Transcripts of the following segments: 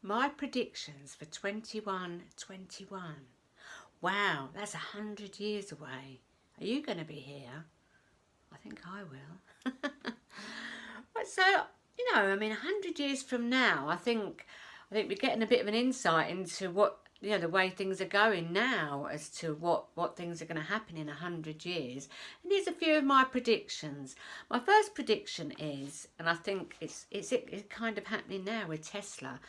My predictions for 2121. Wow, that's 100 years away. Are you going to be here? I think I will. So, I mean, 100 years from now, I think we're getting a bit of an insight into what, the way things are going now as to what things are going to happen in 100 years. And here's a few of my predictions. My first prediction is, and I think it's kind of happening now with Tesla,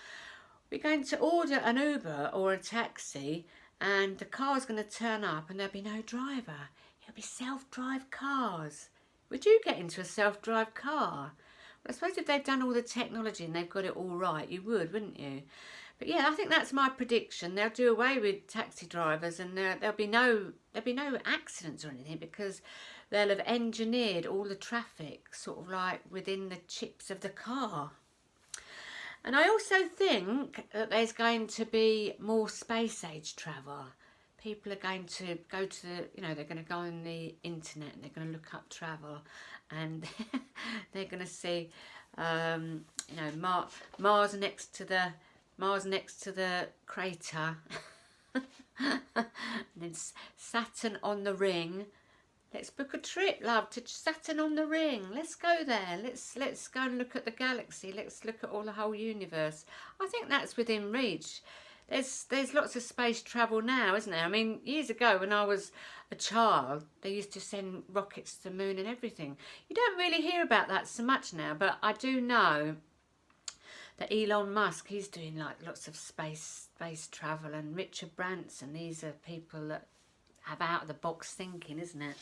we're going to order an Uber or a taxi and the car's going to turn up and there'll be no driver. It'll be self-drive cars. Would you get into a self-drive car? Well, I suppose if they've done all the technology and they've got it all right, you would, wouldn't you? But yeah, I think that's my prediction. They'll do away with taxi drivers and there'll be no accidents or anything because they'll have engineered all the traffic sort of like within the chips of the car. And I also think that there's going to be more space age travel. People are going to go to they're going to go on the internet and they're going to look up travel and they're going to see, Mars next to the crater and then Saturn on the ring. Let's book a trip, love, to Saturn on the ring. Let's go there. Let's go and look at the galaxy. Let's look at all the whole universe. I think that's within reach. There's lots of space travel now, isn't there? I mean, years ago when I was a child, they used to send rockets to the moon and everything. You don't really hear about that so much now, but I do know that Elon Musk, he's doing like lots of space travel, and Richard Branson. These are people that have out of the box thinking, isn't it?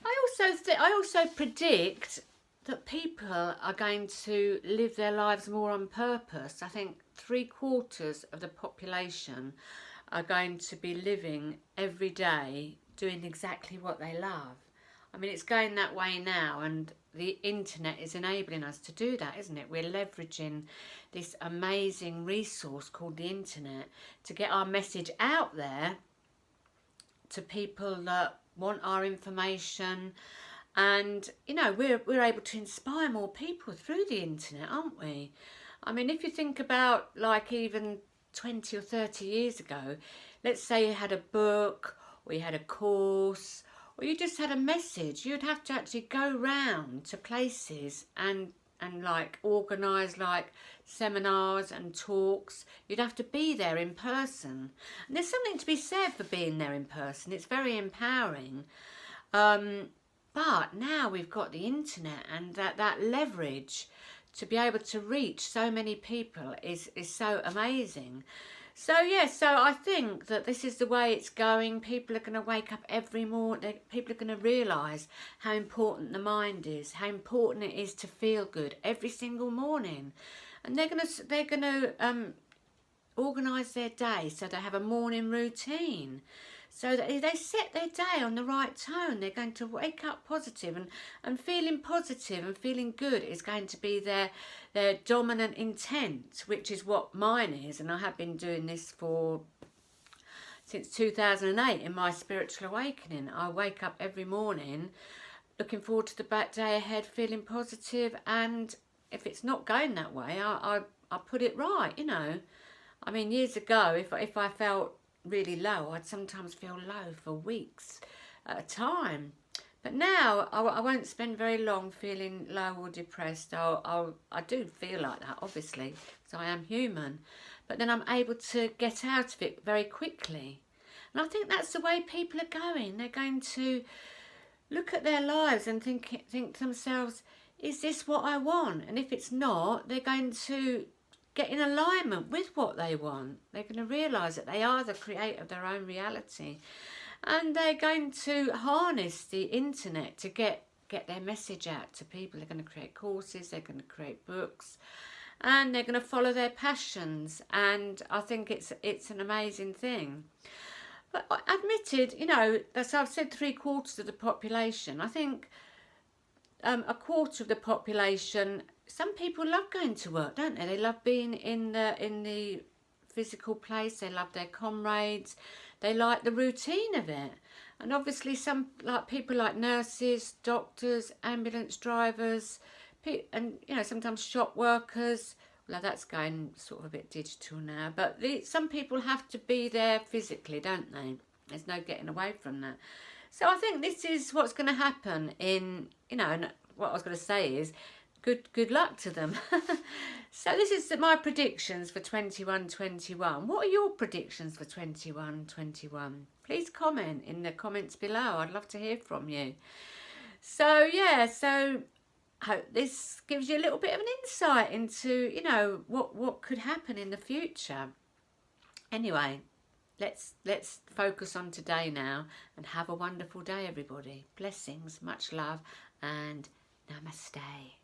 I also predict that people are going to live their lives more on purpose. I think 3/4 of the population are going to be living every day doing exactly what they love. I mean, it's going that way now, and the internet is enabling us to do that, isn't it? We're leveraging this amazing resource called the internet to get our message out there to people that want our information. And we're able to inspire more people through the internet, aren't we? I mean, if you think about like even 20 or 30 years ago, let's say you had a book or you had a course or you just had a message, you'd have to actually go round to places and like organise like seminars and talks. You'd have to be there in person. And there's something to be said for being there in person. It's very empowering. But now we've got the internet, and that leverage to be able to reach so many people is so amazing. So I think that this is the way it's going. People are going to wake up every morning. People are going to realise how important the mind is, how important it is to feel good every single morning, and they're going to organise their day so they have a morning routine. So that they set their day on the right tone. They're going to wake up positive, and feeling positive and feeling good is going to be their dominant intent, which is what mine is. And I have been doing this since 2008 in my spiritual awakening. I wake up every morning looking forward to the day ahead, feeling positive, and if it's not going that way, I put it right, I mean, years ago, if I felt really low, I'd sometimes feel low for weeks at a time. But now I won't spend very long feeling low or depressed. I do feel like that, obviously, because I am human. But then I'm able to get out of it very quickly. And I think that's the way people are going. They're going to look at their lives and think to themselves, is this what I want? And if it's not, they're going to get in alignment with what they want. They're going to realise that they are the creator of their own reality, and they're going to harness the internet to get their message out to people. They're going to create courses, they're going to create books, and they're going to follow their passions. And I think it's an amazing thing. But admitted, as I've said, 3/4 of the population. I think a quarter of the population. Some people love going to work, don't they? They love being in the physical place. They love their comrades. They like the routine of it. And obviously some people like nurses, doctors, ambulance drivers, and sometimes shop workers, Well, that's going sort of a bit digital now, but some people have to be there physically, don't they? There's no getting away from that. So I think this is what's going to happen in, you know, and what I was going to say is good luck to them. So this is my predictions for 21-21. What are your predictions for 21-21? Please comment in the comments below. I'd love to hear from you. So yeah, so I hope this gives you a little bit of an insight into, you know, what could happen in the future. Anyway, let's focus on today now, and have a wonderful day, everybody. Blessings, much love, and namaste.